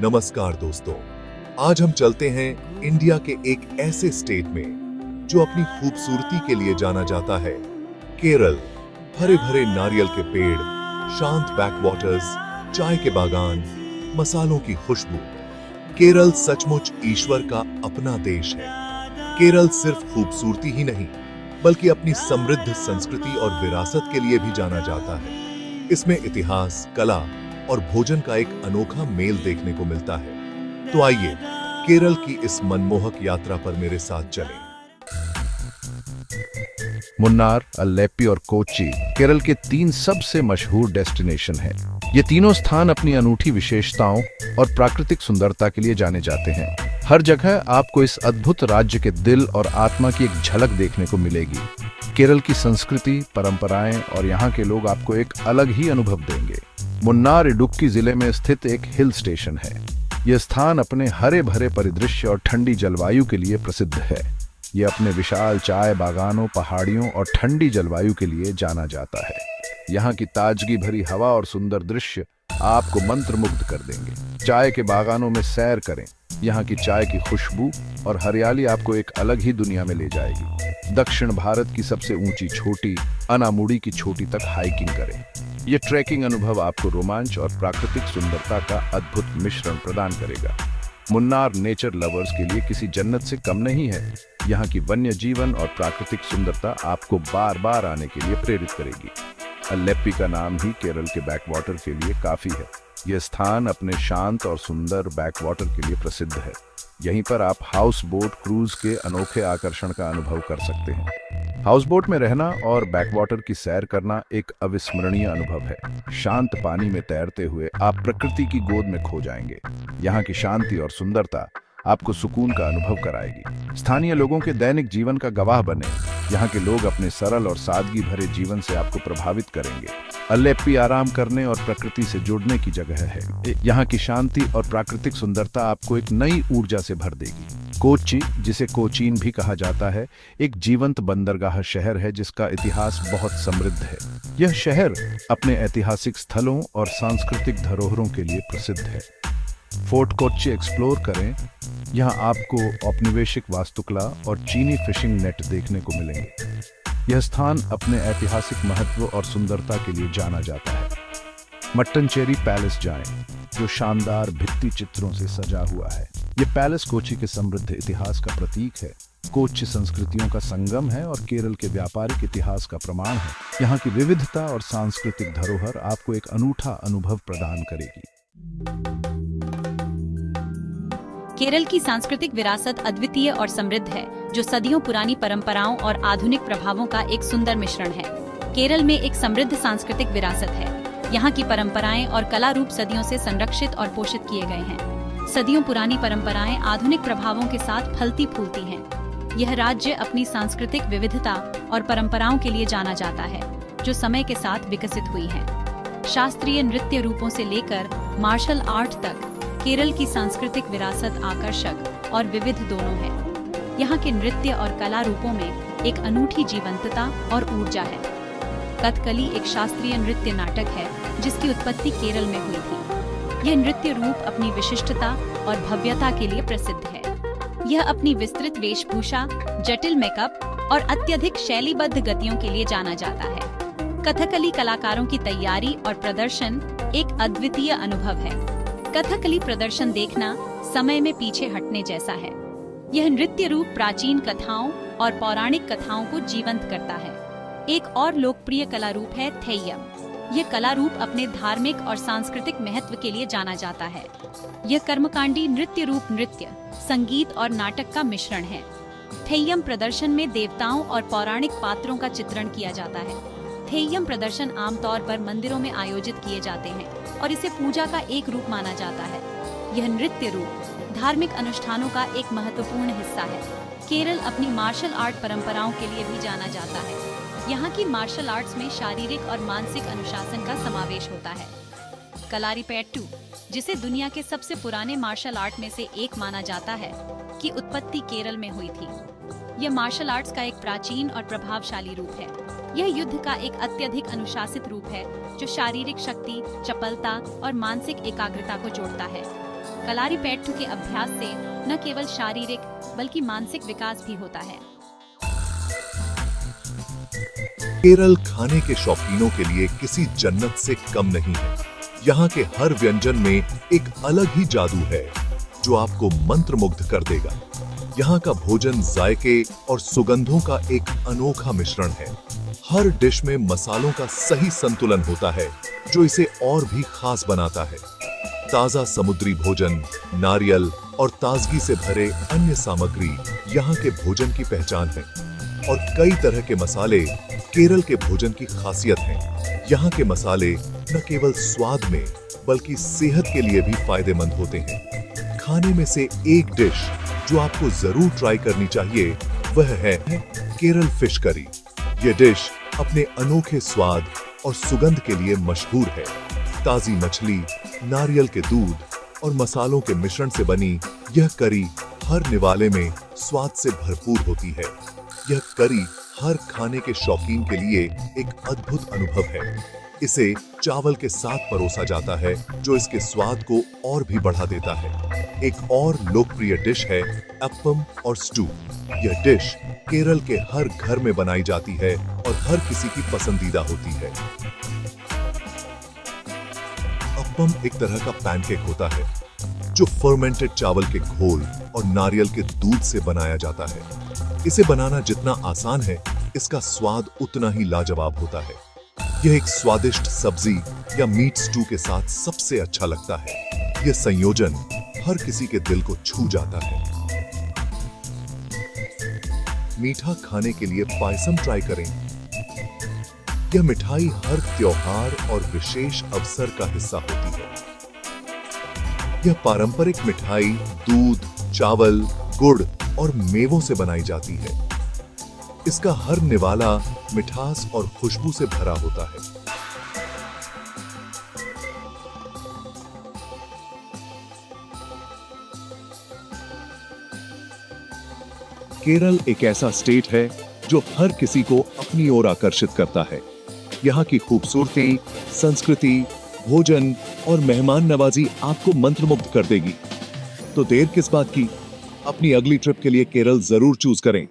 नमस्कार दोस्तों, आज हम चलते हैं इंडिया के एक ऐसे स्टेट में जो अपनी खूबसूरती के लिए जाना जाता है। केरल। हरे भरे नारियल के पेड़, शांत बैकवाटर्स, चाय के बागान, मसालों की खुशबू। केरल सचमुच ईश्वर का अपना देश है। केरल सिर्फ खूबसूरती ही नहीं बल्कि अपनी समृद्ध संस्कृति और विरासत के लिए भी जाना जाता है। इसमें इतिहास, कला और भोजन का एक अनोखा मेल देखने को मिलता है। तो आइए केरल की इस मनमोहक यात्रा पर मेरे साथ चलें। मुन्नार, अलेप्पी और कोच्चि केरल के 3 सबसे मशहूर डेस्टिनेशन हैं। ये तीनों स्थान अपनी अनूठी विशेषताओं और प्राकृतिक सुंदरता के लिए जाने जाते हैं। हर जगह आपको इस अद्भुत राज्य के दिल और आत्मा की एक झलक देखने को मिलेगी। केरल की संस्कृति, परंपराएं और यहाँ के लोग आपको एक अलग ही अनुभव देंगे। मुन्नार इडुक्की जिले में स्थित एक हिल स्टेशन है। यह स्थान अपने हरे भरे परिदृश्य और ठंडी जलवायु के लिए प्रसिद्ध है। यह अपने विशाल चाय बागानों, पहाड़ियों और ठंडी जलवायु के लिए जाना जाता है। यहाँ की ताजगी भरी हवा और सुंदर दृश्य आपको मंत्रमुग्ध कर देंगे। चाय के बागानों में सैर करें। यहाँ की चाय की खुशबू और हरियाली आपको एक अलग ही दुनिया में ले जाएगी। दक्षिण भारत की सबसे ऊंची चोटी अनामुडी की चोटी तक हाइकिंग करें। ये ट्रैकिंग अनुभव आपको रोमांच और प्राकृतिक सुंदरता का अद्भुत मिश्रण प्रदान करेगा। मुन्नार नेचर लवर्स के लिए किसी जन्नत से कम नहीं है। यहाँ की वन्य जीवन और प्राकृतिक सुंदरता आपको बार बार आने के लिए प्रेरित करेगी। अलेप्पी का नाम ही केरल के बैकवाटर के लिए काफी है। यह स्थान अपने शांत और सुंदर बैकवाटर के लिए प्रसिद्ध है। यहीं पर आप हाउस बोट क्रूज के अनोखे आकर्षण का अनुभव कर सकते हैं। हाउस बोट में रहना और बैकवाटर की सैर करना एक अविस्मरणीय अनुभव है। शांत पानी में तैरते हुए आप प्रकृति की गोद में खो जाएंगे। यहाँ की शांति और सुंदरता आपको सुकून का अनुभव कराएगी। स्थानीय लोगों के दैनिक जीवन का गवाह बने। यहाँ के लोग अपने सरल और सादगी भरे जीवन से आपको प्रभावित करेंगे। अलेप्पी आराम करने और प्रकृति से जुड़ने की जगह है। यहाँ की शांति और प्राकृतिक सुंदरता आपको एक नई ऊर्जा से भर देगी। कोच्चि, जिसे कोचीन भी कहा जाता है, एक जीवंत बंदरगाह शहर है जिसका इतिहास बहुत समृद्ध है। यह शहर अपने ऐतिहासिक स्थलों और सांस्कृतिक धरोहरों के लिए प्रसिद्ध है। फोर्ट कोच्चि एक्सप्लोर करें। यहाँ आपको औपनिवेशिक वास्तुकला और चीनी फिशिंग नेट देखने को मिलेंगे। यह स्थान अपने ऐतिहासिक महत्व और सुंदरता के लिए जाना जाता है। मट्टनचेरी पैलेस जाएं, जो शानदार भित्ति चित्रों से सजा हुआ है। यह पैलेस कोच्चि के समृद्ध इतिहास का प्रतीक है। कोच्चि संस्कृतियों का संगम है और केरल के व्यापारिक इतिहास का प्रमाण है। यहाँ की विविधता और सांस्कृतिक धरोहर आपको एक अनूठा अनुभव प्रदान करेगी। केरल की सांस्कृतिक विरासत अद्वितीय और समृद्ध है, जो सदियों पुरानी परंपराओं और आधुनिक प्रभावों का एक सुंदर मिश्रण है। केरल में एक समृद्ध सांस्कृतिक विरासत है। यहाँ की परंपराएं और कला रूप सदियों से संरक्षित और पोषित किए गए हैं। सदियों पुरानी परंपराएं आधुनिक प्रभावों के साथ फलती फूलती हैं। यह राज्य अपनी सांस्कृतिक विविधता और परंपराओं के लिए जाना जाता है, जो समय के साथ विकसित हुई है। शास्त्रीय नृत्य रूपों से लेकर मार्शल आर्ट तक केरल की सांस्कृतिक विरासत आकर्षक और विविध दोनों है। यहाँ के नृत्य और कला रूपों में एक अनूठी जीवंतता और ऊर्जा है। कथकली एक शास्त्रीय नृत्य नाटक है जिसकी उत्पत्ति केरल में हुई थी। यह नृत्य रूप अपनी विशिष्टता और भव्यता के लिए प्रसिद्ध है। यह अपनी विस्तृत वेशभूषा, जटिल मेकअप और अत्यधिक शैलीबद्ध गतियों के लिए जाना जाता है। कथकली कलाकारों की तैयारी और प्रदर्शन एक अद्वितीय अनुभव है। कथकली प्रदर्शन देखना समय में पीछे हटने जैसा है। यह नृत्य रूप प्राचीन कथाओं और पौराणिक कथाओं को जीवंत करता है। एक और लोकप्रिय कला रूप है थेय्यम। यह कला रूप अपने धार्मिक और सांस्कृतिक महत्व के लिए जाना जाता है। यह कर्मकांडी नृत्य रूप नृत्य, संगीत और नाटक का मिश्रण है। थेय्यम प्रदर्शन में देवताओं और पौराणिक पात्रों का चित्रण किया जाता है। थेय्यम प्रदर्शन आमतौर पर मंदिरों में आयोजित किए जाते हैं और इसे पूजा का एक रूप माना जाता है। यह नृत्य रूप धार्मिक अनुष्ठानों का एक महत्वपूर्ण हिस्सा है। केरल अपनी मार्शल आर्ट परंपराओं के लिए भी जाना जाता है। यहाँ की मार्शल आर्ट्स में शारीरिक और मानसिक अनुशासन का समावेश होता है। कलारीपयट्टू, जिसे दुनिया के सबसे पुराने मार्शल आर्ट में से एक माना जाता है, की उत्पत्ति केरल में हुई थी। यह मार्शल आर्ट्स का एक प्राचीन और प्रभावशाली रूप है। यह युद्ध का एक अत्यधिक अनुशासित रूप है जो शारीरिक शक्ति, चपलता और मानसिक एकाग्रता को जोड़ता है। कलारीपयट्टू के अभ्यास से न केवल शारीरिक बल्कि मानसिक विकास भी होता है। केरल खाने के शौकीनों के लिए किसी जन्नत से कम नहीं है। यहाँ के हर व्यंजन में एक अलग ही जादू है जो आपको मंत्रमुग्ध कर देगा। यहाँ का भोजन जायके और सुगंधों का एक अनोखा मिश्रण है। हर डिश में मसालों का सही संतुलन होता है जो इसे और भी खास बनाता है। ताजा समुद्री भोजन, नारियल और ताजगी से भरे अन्य सामग्री यहाँ के भोजन की पहचान है और कई तरह के मसाले केरल के भोजन की खासियत हैं। यहाँ के मसाले न केवल स्वाद में बल्कि सेहत के लिए भी फायदेमंद होते हैं। खाने में से एक डिश जो आपको जरूर ट्राई करनी चाहिए वह है केरल फिश करी। यह डिश अपने अनोखे स्वाद और सुगंध के लिए मशहूर है। ताजी मछली, नारियल के दूध और मसालों के मिश्रण से बनी यह करी हर निवाले में स्वाद से भरपूर होती है। यह करी हर खाने के शौकीन के लिए एक अद्भुत अनुभव है। इसे चावल के साथ परोसा जाता है जो इसके स्वाद को और भी बढ़ा देता है। एक और लोकप्रिय डिश है अप्पम और स्टू। यह डिश केरल के हर घर में बनाई जाती है और हर किसी की पसंदीदा होती है। अप्पम एक तरह का पैनकेक होता है जो फर्मेंटेड चावल के घोल और नारियल के दूध से बनाया जाता है। इसे बनाना जितना आसान है, इसका स्वाद उतना ही लाजवाब होता है। यह एक स्वादिष्ट सब्जी या मीट स्टू के साथ सबसे अच्छा लगता है। यह संयोजन हर किसी के दिल को छू जाता है। मीठा खाने के लिए पायसम ट्राई करें। यह मिठाई हर त्योहार और विशेष अवसर का हिस्सा होती है। यह पारंपरिक मिठाई दूध, चावल, गुड़ और मेवों से बनाई जाती है। इसका हर निवाला मिठास और खुशबू से भरा होता है। केरल एक ऐसा स्टेट है जो हर किसी को अपनी ओर आकर्षित करता है। यहाँ की खूबसूरती, संस्कृति, भोजन और मेहमान नवाजी आपको मंत्रमुग्ध कर देगी। तो देर किस बात की, अपनी अगली ट्रिप के लिए केरल जरूर चूज करें।